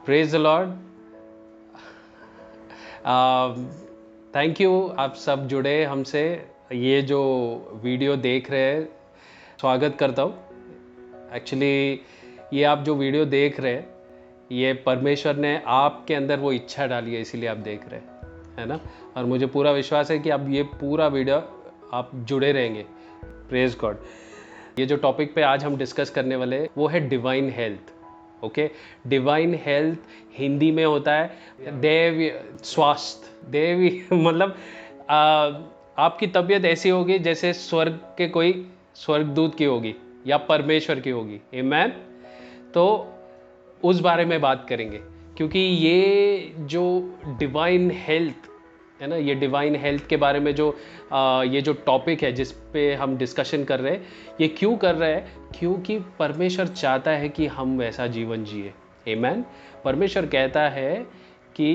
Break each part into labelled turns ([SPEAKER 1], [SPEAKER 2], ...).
[SPEAKER 1] Praise the Lord. Thank you, आप सब जुड़े हमसे। ये जो वीडियो देख रहे हैं, स्वागत करता हूँ। एक्चुअली ये आप जो वीडियो देख रहे हैं, ये परमेश्वर ने आपके अंदर वो इच्छा डाली है, इसीलिए आप देख रहे हैं, है ना। और मुझे पूरा विश्वास है कि अब ये पूरा वीडियो आप जुड़े रहेंगे। Praise God. ये जो टॉपिक पे आज हम डिस्कस करने वाले हैं वो है divine health. Okay, divine health Hindi में होता है दैवीय स्वास्थ्य। दैवी मतलब आपकी तबीयत ऐसी होगी जैसे स्वर्ग के कोई स्वर्गदूत की होगी या परमेश्वर की होगी। आमीन। तो उस बारे में बात करेंगे, क्योंकि ये जो डिवाइन हेल्थ है ना, ये डिवाइन हेल्थ के बारे में जो ये जो टॉपिक है जिस पे हम डिस्कशन कर रहे हैं, ये क्यों कर रहे हैं? क्योंकि परमेश्वर चाहता है कि हम वैसा जीवन जिए। आमीन। परमेश्वर कहता है कि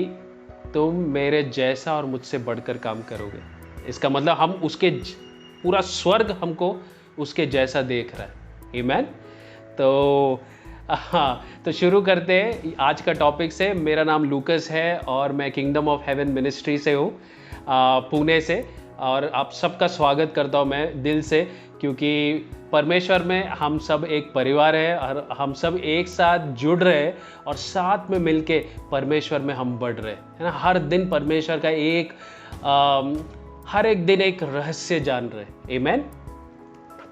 [SPEAKER 1] तुम मेरे जैसा और मुझसे बढ़कर काम करोगे। इसका मतलब हम उसके पूरा स्वर्ग हमको उसके जैसा देख रहा है। आमीन। तो हाँ, तो शुरू करते हैं आज का टॉपिक से। मेरा नाम लूकस है और मैं किंगडम ऑफ हेवन मिनिस्ट्री से हूँ, पुणे से। और आप सबका स्वागत करता हूँ मैं दिल से, क्योंकि परमेश्वर में हम सब एक परिवार है और हम सब एक साथ जुड़ रहे हैं और साथ में मिलके परमेश्वर में हम बढ़ रहे हैं, है ना। हर दिन परमेश्वर का हर एक दिन एक रहस्य जान रहे हैं। आमीन।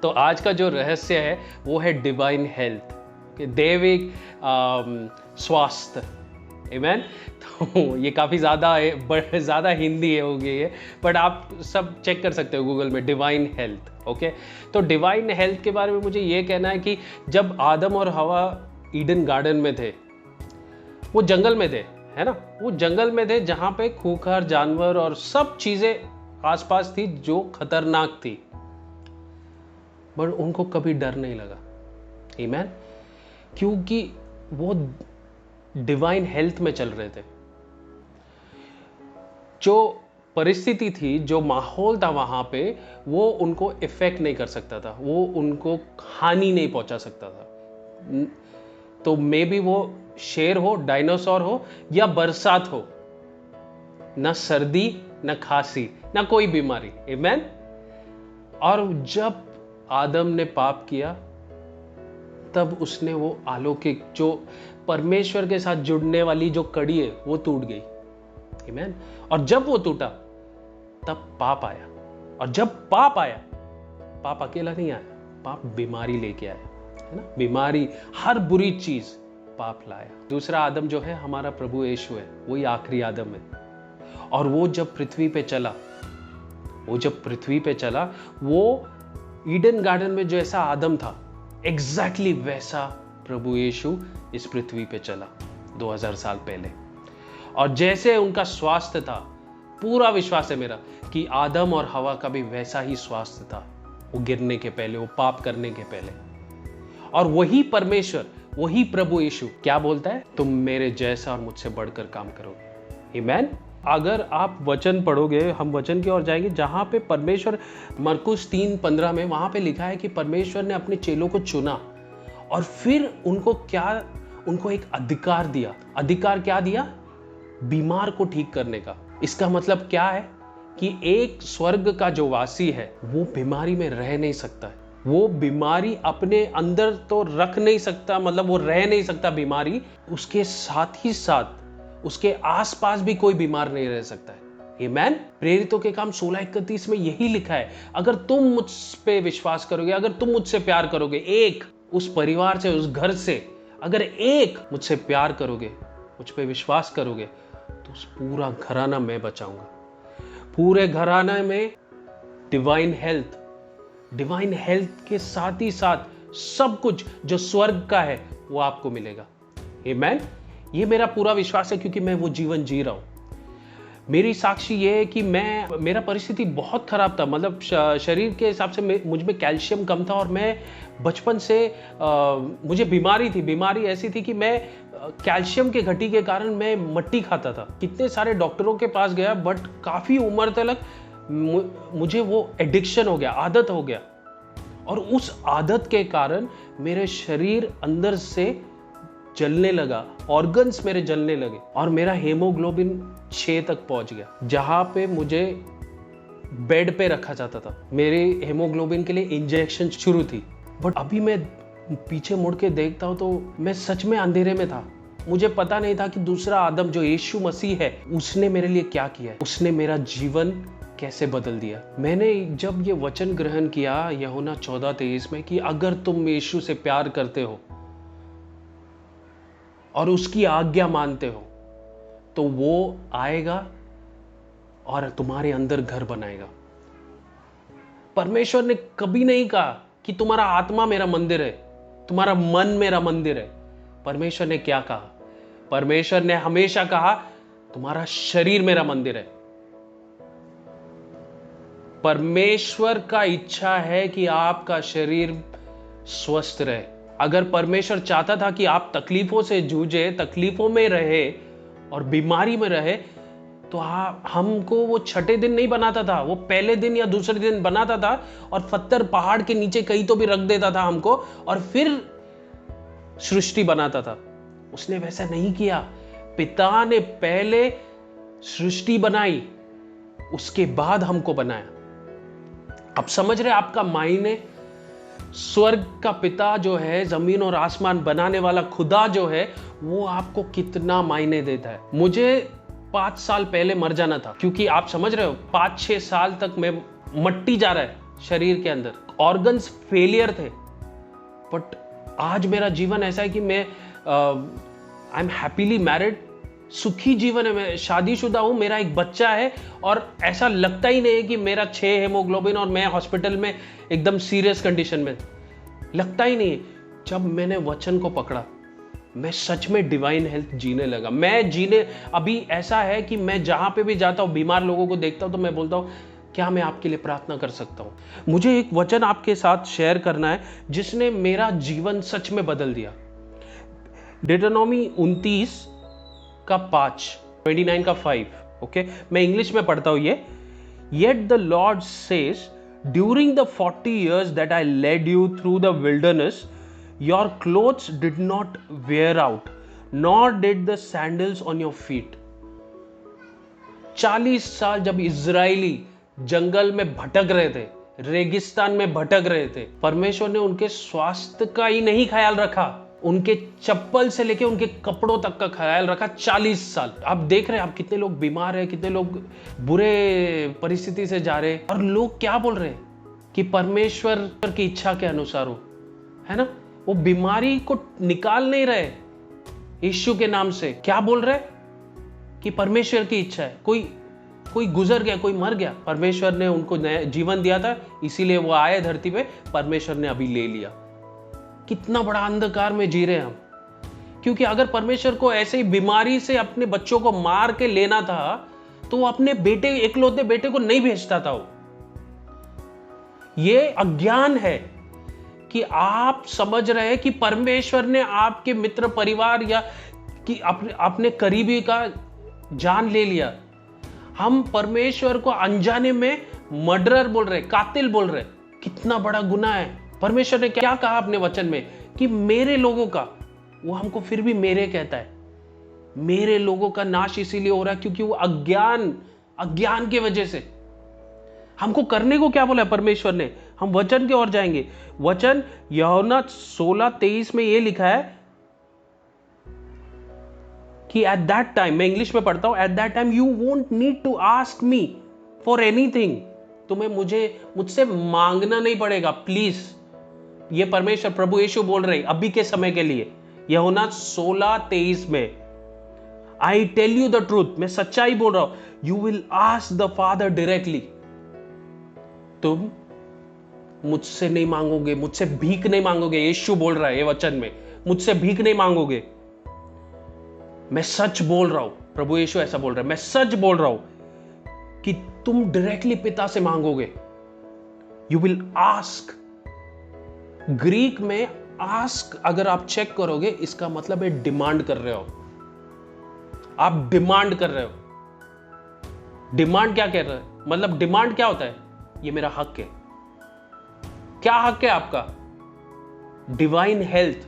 [SPEAKER 1] तो आज का जो रहस्य है वो है डिवाइन हेल्थ, दैविक स्वास्थ्य। आमीन। तो ये काफ़ी ज़्यादा हिंदी हो गई है, बट आप सब चेक कर सकते हो गूगल में डिवाइन हेल्थ। ओके, तो डिवाइन हेल्थ के बारे में मुझे ये कहना है कि जब आदम और हवा ईडन गार्डन में थे, वो जंगल में थे, है ना। वो जंगल में थे जहाँ पे खूंखार जानवर और सब चीज़ें आसपास थी जो खतरनाक थी, बट उनको कभी डर नहीं लगा। आमीन। क्योंकि वो डिवाइन हेल्थ में चल रहे थे। जो परिस्थिति थी, जो माहौल था वहां पे, वो उनको इफेक्ट नहीं कर सकता था, वो उनको हानि नहीं पहुंचा सकता था। तो मे बी वो शेर हो, डायनासोर हो या बरसात हो, ना सर्दी ना खांसी ना कोई बीमारी। आमीन। और जब आदम ने पाप किया, तब उसने वो अलौकिक जो परमेश्वर के साथ जुड़ने वाली जो कड़ी है वो टूट गई। आमीन। और जब वो टूटा तब पाप आया, और जब पाप आया, पाप अकेला नहीं आया, पाप बीमारी लेके आया, है ना। बीमारी, हर बुरी चीज पाप लाया। दूसरा आदम जो है हमारा प्रभु यीशु है, वही आखिरी आदम है। और वो जब पृथ्वी पे चला, वो ईडन गार्डन में जो ऐसा आदम था, एग्जैक्टली वैसा प्रभु यीशु इस पृथ्वी पे चला 2000 साल पहले। और जैसे उनका स्वास्थ्य था, पूरा विश्वास है मेरा कि आदम और हवा का भी वैसा ही स्वास्थ्य था, वो गिरने के पहले, वो पाप करने के पहले। और वही परमेश्वर, वही प्रभु यीशु क्या बोलता है? तुम मेरे जैसा और मुझसे बढ़कर काम करोगे। आमीन। अगर आप वचन पढ़ोगे, हम वचन की ओर जाएंगे जहां पे परमेश्वर, मरकुस 3:15 में वहां पे लिखा है कि परमेश्वर ने अपने चेलों को चुना और फिर उनको एक अधिकार दिया। अधिकार क्या दिया? बीमार को ठीक करने का। इसका मतलब क्या है कि एक स्वर्ग का जो वासी है वो बीमारी में रह नहीं सकता है, वो बीमारी अपने अंदर तो रख नहीं सकता, मतलब वो रह नहीं सकता बीमारी। उसके साथ ही साथ उसके आसपास भी कोई बीमार नहीं रह सकता है। आमीन। प्रेरितों के काम 16:31 में यही लिखा है, अगर तुम मुझ पे विश्वास करोगे, अगर तुम मुझसे प्यार करोगे, एक उस परिवार से, उस घर से अगर एक मुझसे प्यार करोगे, मुझ पे विश्वास करोगे, तो उस पूरा घराना मैं बचाऊंगा। पूरे घराना में डिवाइन हेल्थ के साथ ही साथ सब कुछ जो स्वर्ग का है वो आपको मिलेगा। आमीन। ये मेरा पूरा विश्वास है, क्योंकि मैं वो जीवन जी रहा हूं। मेरी साक्षी ये है कि मेरा परिस्थिति बहुत खराब था, मतलब शरीर के हिसाब से मुझ में कैल्शियम कम था और मैं बचपन से मुझे बीमारी ऐसी थी कि मैं कैल्शियम के घटी के कारण मैं मट्टी खाता था। कितने सारे डॉक्टरों के पास गया, बट काफ़ी उम्र तक मुझे वो एडिक्शन हो गया, आदत हो गया। और उस आदत के कारण मेरे शरीर अंदर से जलने लगा, ऑर्गन्स मेरे जलने लगे और मेरा हेमोग्लोबिन 6 तक पहुंच गया। जहां पे मुझे बेड पे रखा जाता था, मेरे हेमोग्लोबिन के लिए इंजेक्शन शुरू थी। बट अभी मैं पीछे मुड़ के देखता हूं तो मैं सच में अंधेरे में था। मुझे पता नहीं था कि दूसरा आदम जो यीशु मसीह है, उसने मेरे लिए क्या किया है, उसने मेरा जीवन कैसे बदल दिया। मैंने जब ये वचन ग्रहण किया यूहन्ना 14:23 में कि अगर तुम यीशु से प्यार करते हो और उसकी आज्ञा मानते हो तो वो आएगा और तुम्हारे अंदर घर बनाएगा। परमेश्वर ने कभी नहीं कहा कि तुम्हारा आत्मा मेरा मंदिर है, तुम्हारा मन मेरा मंदिर है। परमेश्वर ने क्या कहा? परमेश्वर ने हमेशा कहा तुम्हारा शरीर मेरा मंदिर है। परमेश्वर का इच्छा है कि आपका शरीर स्वस्थ रहे। अगर परमेश्वर चाहता था कि आप तकलीफों से जूझे, तकलीफों में रहे और बीमारी में रहे, तो हमको वो छठे दिन नहीं बनाता था, वो पहले दिन या दूसरे दिन बनाता था और पत्थर पहाड़ के नीचे कहीं तो भी रख देता था हमको और फिर सृष्टि बनाता था। उसने वैसा नहीं किया। पिता ने पहले सृष्टि बनाई, उसके बाद हमको बनाया। अब समझ रहे आपका मायने? स्वर्ग का पिता जो है, जमीन और आसमान बनाने वाला खुदा जो है, वो आपको कितना मायने देता है। मुझे 5 साल पहले मर जाना था, क्योंकि आप समझ रहे हो 5-6 साल तक मैं मट्टी जा रहा है शरीर के अंदर, ऑर्गन्स फेलियर थे। बट आज मेरा जीवन ऐसा है कि मैं आई एम हैप्पीली मैरिड, सुखी जीवन है। मैं शादीशुदा हूं, मेरा एक बच्चा है और ऐसा लगता ही नहीं है कि मेरा 6 हेमोग्लोबिन और मैं हॉस्पिटल में एकदम सीरियस कंडीशन में, लगता ही नहीं है। जब मैंने वचन को पकड़ा, मैं सच में डिवाइन हेल्थ जीने लगा। अभी ऐसा है कि मैं जहां पे भी जाता हूं, बीमार लोगों को देखता हूं तो मैं बोलता हूं क्या मैं आपके लिए प्रार्थना कर सकता हूं। मुझे एक वचन आपके साथ शेयर करना है जिसने मेरा जीवन सच में बदल दिया। डिटरनॉमी 29:5 का 5, ओके, मैं इंग्लिश में पढ़ता हूं ये। Yet the Lord says, during the 40 years that I led you through the wilderness, your clothes did not wear out, nor did the sandals on your feet. 40 साल जब इजरायली जंगल में भटक रहे थे, रेगिस्तान में भटक रहे थे, परमेश्वर ने उनके स्वास्थ्य का ही नहीं ख्याल रखा, उनके चप्पल से लेके उनके कपड़ों तक का ख्याल रखा। 40 साल। आप देख रहे हैं आप कितने लोग बीमार हैं, कितने लोग बुरे परिस्थिति से जा रहे हैं, और लोग क्या बोल रहे हैं कि परमेश्वर की इच्छा के अनुसार हो, है ना? वो बीमारी को निकाल नहीं रहे यीशु के नाम से। क्या बोल रहे कि परमेश्वर की इच्छा है। कोई गुजर गया, कोई मर गया, परमेश्वर ने उनको नया जीवन दिया था, इसीलिए वो आए धरती पे, परमेश्वर ने अभी ले लिया। कितना बड़ा अंधकार में जी रहे हैं हम। क्योंकि अगर परमेश्वर को ऐसे ही बीमारी से अपने बच्चों को मार के लेना था तो वो अपने इकलौते बेटे को नहीं भेजता था। ये अज्ञान है कि आप समझ रहे हैं कि परमेश्वर ने आपके मित्र परिवार या कि अपने करीबी का जान ले लिया। हम परमेश्वर को अनजाने में मर्डरर बोल रहे, कातिल बोल रहे। कितना बड़ा गुनाह है। परमेश्वर ने क्या कहा अपने वचन में कि मेरे लोगों का, वो हमको फिर भी मेरे कहता है। मेरे लोगों का नाश इसीलिए हो रहा है क्योंकि वो अज्ञान की वजह से। हमको करने को क्या बोला है परमेश्वर ने? हम वचन की ओर जाएंगे। वचन यूहन्ना 16:23 में ये लिखा है कि एट दैट टाइम, मैं इंग्लिश में पढ़ता हूं, at that time you won't need to ask me for anything. तुम्हें मुझसे मांगना नहीं पड़ेगा, प्लीज। ये परमेश्वर प्रभु यीशु बोल रहे अभी के समय के लिए। यूहन्ना 16:23 में, I tell you the truth, मैं सच्चाई बोल रहा हूं, you will ask the father directly. तुम मुझसे नहीं मांगोगे, मुझसे भीख नहीं मांगोगे। यीशु बोल रहा है ये वचन में, मुझसे भीख नहीं मांगोगे। मैं सच बोल रहा हूं, प्रभु यीशु ऐसा बोल रहा है, मैं सच बोल रहा हूं कि तुम डायरेक्टली पिता से मांगोगे। You will ask. ग्रीक में आस्क अगर आप चेक करोगे, इसका मतलब है डिमांड कर रहे हो। आप डिमांड कर रहे हो। डिमांड क्या कह रहे हैं? मतलब डिमांड क्या होता है? ये मेरा हक है। क्या हक है आपका? डिवाइन हेल्थ,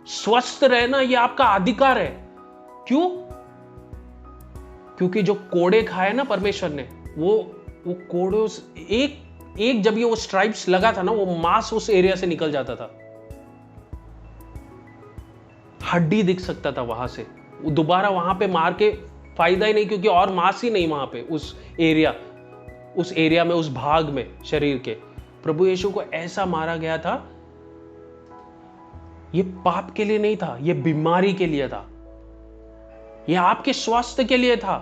[SPEAKER 1] स्वस्थ रहना ये आपका अधिकार है। क्यों? क्योंकि जो कोड़े खाए ना परमेश्वर ने, वो कोड़ों से एक जब ये वो स्ट्राइप्स लगा था ना, वो मांस उस एरिया से निकल जाता था, हड्डी दिख सकता था वहां से। दोबारा वहां पे मार के फायदा ही नहीं, क्योंकि और मांस ही नहीं वहां पे उस एरिया में, उस भाग में शरीर के। प्रभु यीशु को ऐसा मारा गया था, ये पाप के लिए नहीं था, ये बीमारी के लिए था, ये आपके स्वास्थ्य के लिए था।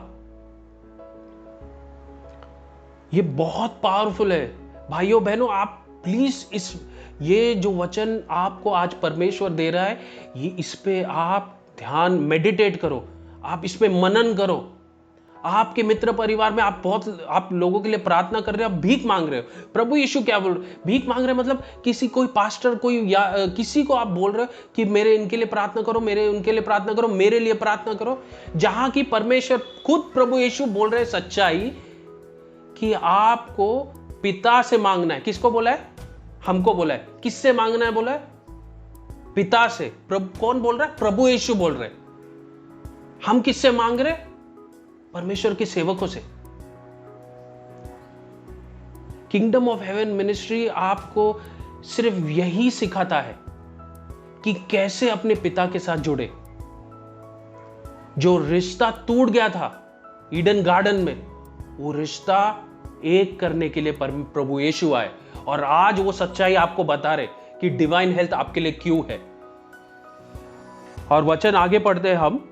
[SPEAKER 1] ये बहुत पावरफुल है भाइयों बहनों। आप प्लीज ये जो वचन आपको आज परमेश्वर दे रहा है, ये इस पे आप ध्यान मेडिटेट करो, आप इस पे मनन करो। आपके मित्र परिवार में आप लोगों के लिए प्रार्थना कर रहे हो, आप भीख मांग रहे हो। प्रभु यीशु क्या बोल रहे? भीख मांग रहे मतलब कोई पास्टर कोई या किसी को आप बोल रहे हो कि मेरे इनके लिए प्रार्थना करो, मेरे उनके लिए प्रार्थना करो, मेरे लिए प्रार्थना करो, जहां की परमेश्वर खुद प्रभु यीशु बोल रहे सच्चाई कि आपको पिता से मांगना है। किसको बोला है? हमको बोला है। किससे मांगना है बोला है? पिता से। कौन बोल रहा है? प्रभु यीशु बोल रहे। हम किससे मांग रहे? परमेश्वर के सेवकों से। किंगडम ऑफ हेवन मिनिस्ट्री आपको सिर्फ यही सिखाता है कि कैसे अपने पिता के साथ जुड़े। जो रिश्ता टूट गया था ईडन गार्डन में, वो रिश्ता एक करने के लिए प्रभु यीशु आए, और आज वो सच्चाई आपको बता रहे कि डिवाइन हेल्थ आपके लिए क्यों है। और वचन आगे पढ़ते हैं हम,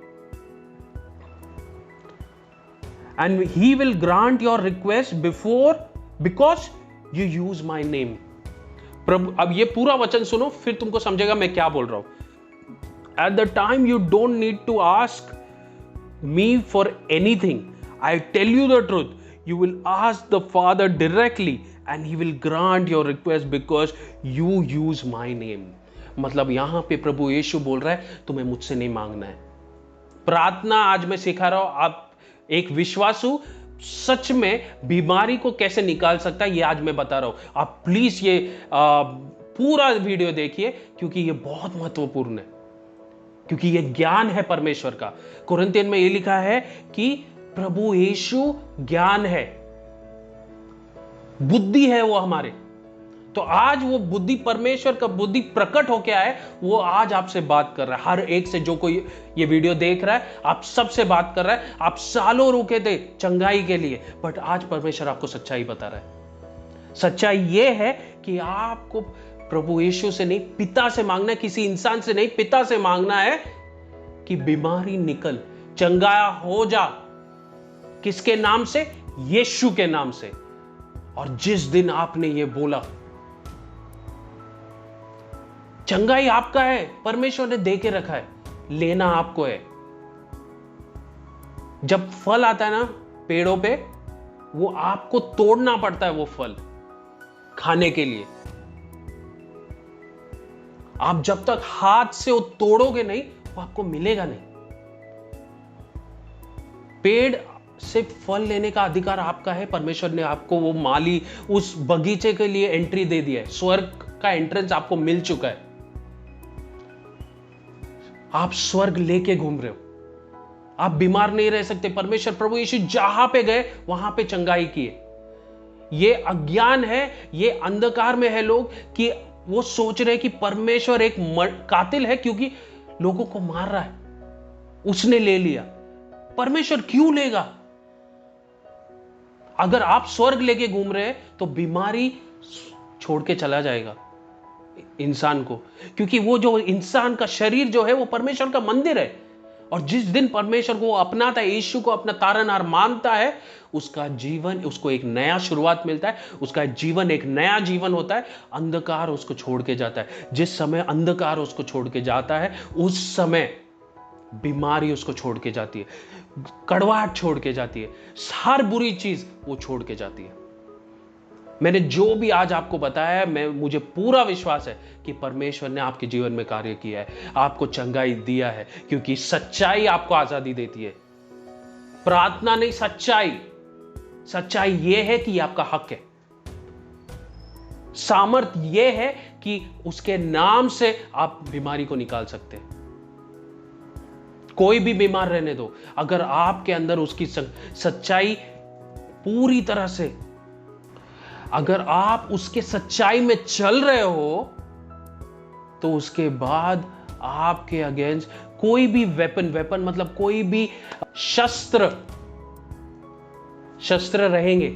[SPEAKER 1] and he will grant your request because you use my name. प्रभु, अब ये पूरा वचन सुनो, फिर तुमको समझेगा मैं क्या बोल रहा हूं। At the time you don't need to ask me for anything, I tell you the truth, you will ask the Father directly and he will grant your request because you use my name। मतलब यहां पे प्रभु यीशु बोल रहा है तुम्हें मुझसे नहीं मांगना है। प्रार्थना आज मैं सिखा रहा हूं, आप एक विश्वासु सच में बीमारी को कैसे निकाल सकता है ये आज मैं बता रहा हूं। आप प्लीज ये पूरा वीडियो देखिए, क्योंकि ये बहुत महत्वपूर्ण है, क्योंकि ये ज्ञान है परमेश्वर का। कुरिन्थियन में ये लिखा है कि प्रभु यीशु ज्ञान है, बुद्धि है वो हमारे। तो आज वो बुद्धि, परमेश्वर का बुद्धि प्रकट होके आए, वो आज आपसे बात कर रहा है। हर एक से जो कोई ये वीडियो देख रहा है, आप सबसे बात कर रहा है। आप सालों रुके थे चंगाई के लिए, बट आज परमेश्वर आपको सच्चाई बता रहा है। सच्चाई ये है कि आपको प्रभु यीशु से नहीं, पिता से मांगना है, किसी इंसान से नहीं, पिता से मांगना है कि बीमारी निकल, चंगाया हो जा। किसके नाम से? यीशु के नाम से। और जिस दिन आपने ये बोला, चंगाई आपका है, परमेश्वर ने दे के रखा है, लेना आपको है। जब फल आता है ना पेड़ों पे, वो आपको तोड़ना पड़ता है, वो फल खाने के लिए। आप जब तक हाथ से वो तोड़ोगे नहीं, वो आपको मिलेगा नहीं। पेड़ से फल लेने का अधिकार आपका है। परमेश्वर ने आपको वो माली, उस बगीचे के लिए एंट्री दे दिया है। स्वर्ग का एंट्रेंस आपको मिल चुका है। आप स्वर्ग लेके घूम रहे हो। आप बीमार नहीं रह सकते। परमेश्वर प्रभु यीशु जहां पे गए वहां पे चंगाई किए। ये अज्ञान है, ये अंधकार में है लोग कि वो सोच रहे कि परमेश्वर एक कातिल है क्योंकि लोगों को मार रहा है, उसने ले लिया। परमेश्वर क्यों लेगा? अगर आप स्वर्ग लेके घूम रहे हैं तो बीमारी छोड़ के चला जाएगा इंसान को, क्योंकि वो जो इंसान का शरीर जो है वो परमेश्वर का मंदिर है। और जिस दिन परमेश्वर को अपनाता है, यीशु को अपना तारनहार मानता है, उसका जीवन, उसको एक नया शुरुआत मिलता है, उसका जीवन एक नया जीवन होता है। अंधकार उसको छोड़ के जाता है। जिस समय अंधकार उसको छोड़ के जाता है, उस समय बीमारी उसको छोड़ के जाती है, कड़वाहट छोड़ के जाती है, हर बुरी चीज वो छोड़ के जाती है। मैंने जो भी आज आपको बताया है, मुझे पूरा विश्वास है कि परमेश्वर ने आपके जीवन में कार्य किया है, आपको चंगाई दिया है, क्योंकि सच्चाई आपको आजादी देती है। प्रार्थना नहीं, सच्चाई। सच्चाई यह है कि आपका हक है। सामर्थ यह है कि उसके नाम से आप बीमारी को निकाल सकते हैं। कोई भी बीमार रहने दो, अगर आपके अंदर उसकी सच्चाई पूरी तरह से, अगर आप उसके सच्चाई में चल रहे हो, तो उसके बाद आपके अगेंस्ट कोई भी वेपन मतलब कोई भी शस्त्र रहेंगे,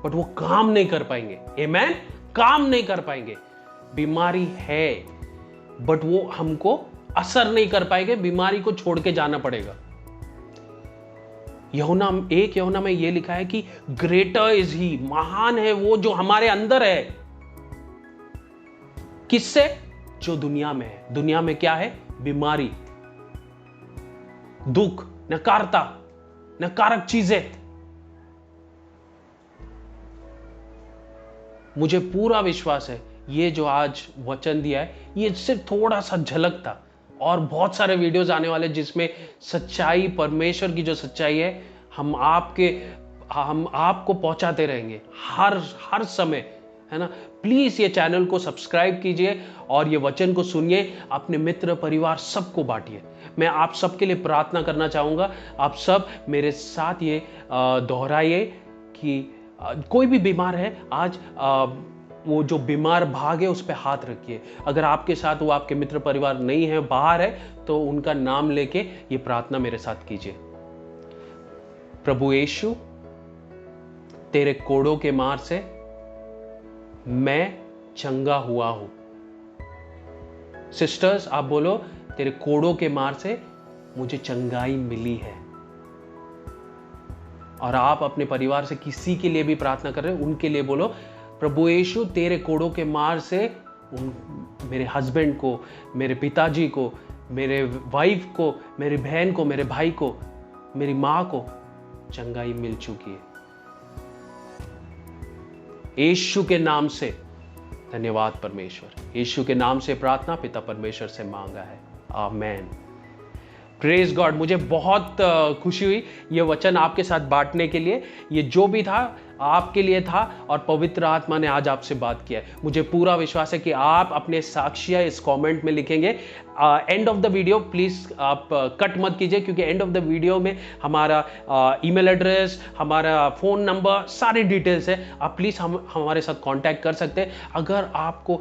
[SPEAKER 1] बट वो काम नहीं कर पाएंगे। आमेन, काम नहीं कर पाएंगे। बीमारी है, बट वो हमको असर नहीं कर पाएंगे, बीमारी को छोड़ के जाना पड़ेगा। यूहन्ना में यह लिखा है कि ग्रेटर इज ही, महान है वो जो हमारे अंदर है। किससे? जो दुनिया में है। दुनिया में क्या है? बीमारी, दुख, नकारक चीजें। मुझे पूरा विश्वास है ये जो आज वचन दिया है, ये सिर्फ थोड़ा सा झलक था, और बहुत सारे वीडियोस आने वाले जिसमें सच्चाई, परमेश्वर की जो सच्चाई है, हम आपको पहुंचाते रहेंगे हर समय, है ना। प्लीज ये चैनल को सब्सक्राइब कीजिए और ये वचन को सुनिए, अपने मित्र परिवार सबको बांटिए। मैं आप सबके लिए प्रार्थना करना चाहूंगा। आप सब मेरे साथ ये दोहराइए कि कोई भी बीमार है आज, वो जो बीमार भाग है उस पर हाथ रखिए। अगर आपके साथ वो आपके मित्र परिवार नहीं है, बाहर है, तो उनका नाम लेके ये प्रार्थना मेरे साथ कीजिए। प्रभु यीशु, तेरे कोड़ों के मार से मैं चंगा हुआ हूं। सिस्टर्स, आप बोलो, तेरे कोड़ों के मार से मुझे चंगाई मिली है। और आप अपने परिवार से किसी के लिए भी प्रार्थना कर रहे हैं, उनके लिए बोलो, प्रभु यीशु, तेरे कोड़ों के मार से मेरे हस्बैंड को, मेरे पिताजी को, मेरे वाइफ को, मेरी बहन को, मेरे भाई को, मेरी मां को चंगाई मिल चुकी है। यीशु के नाम से धन्यवाद परमेश्वर। यीशु के नाम से प्रार्थना पिता परमेश्वर से मांगा है, आमेन। Praise God. मुझे बहुत खुशी हुई ये वचन आपके साथ बांटने के लिए। ये जो भी था आपके लिए था, और पवित्र आत्मा ने आज आपसे बात किया है। मुझे पूरा विश्वास है कि आप अपने साक्ष्य इस कमेंट में लिखेंगे। End of the video please आप कट मत कीजिए, क्योंकि एंड ऑफ द वीडियो में हमारा ईमेल एड्रेस, हमारा फोन नंबर, सारी डिटेल्स है। आप प्लीज हमारे साथ कांटेक्ट कर सकते हैं। अगर आपको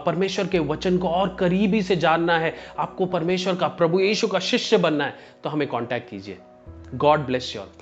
[SPEAKER 1] परमेश्वर के वचन को और करीबी से जानना है, आपको परमेश्वर का, प्रभु यीशु का शिष्य बनना है, तो हमें कांटेक्ट कीजिए। God bless you all.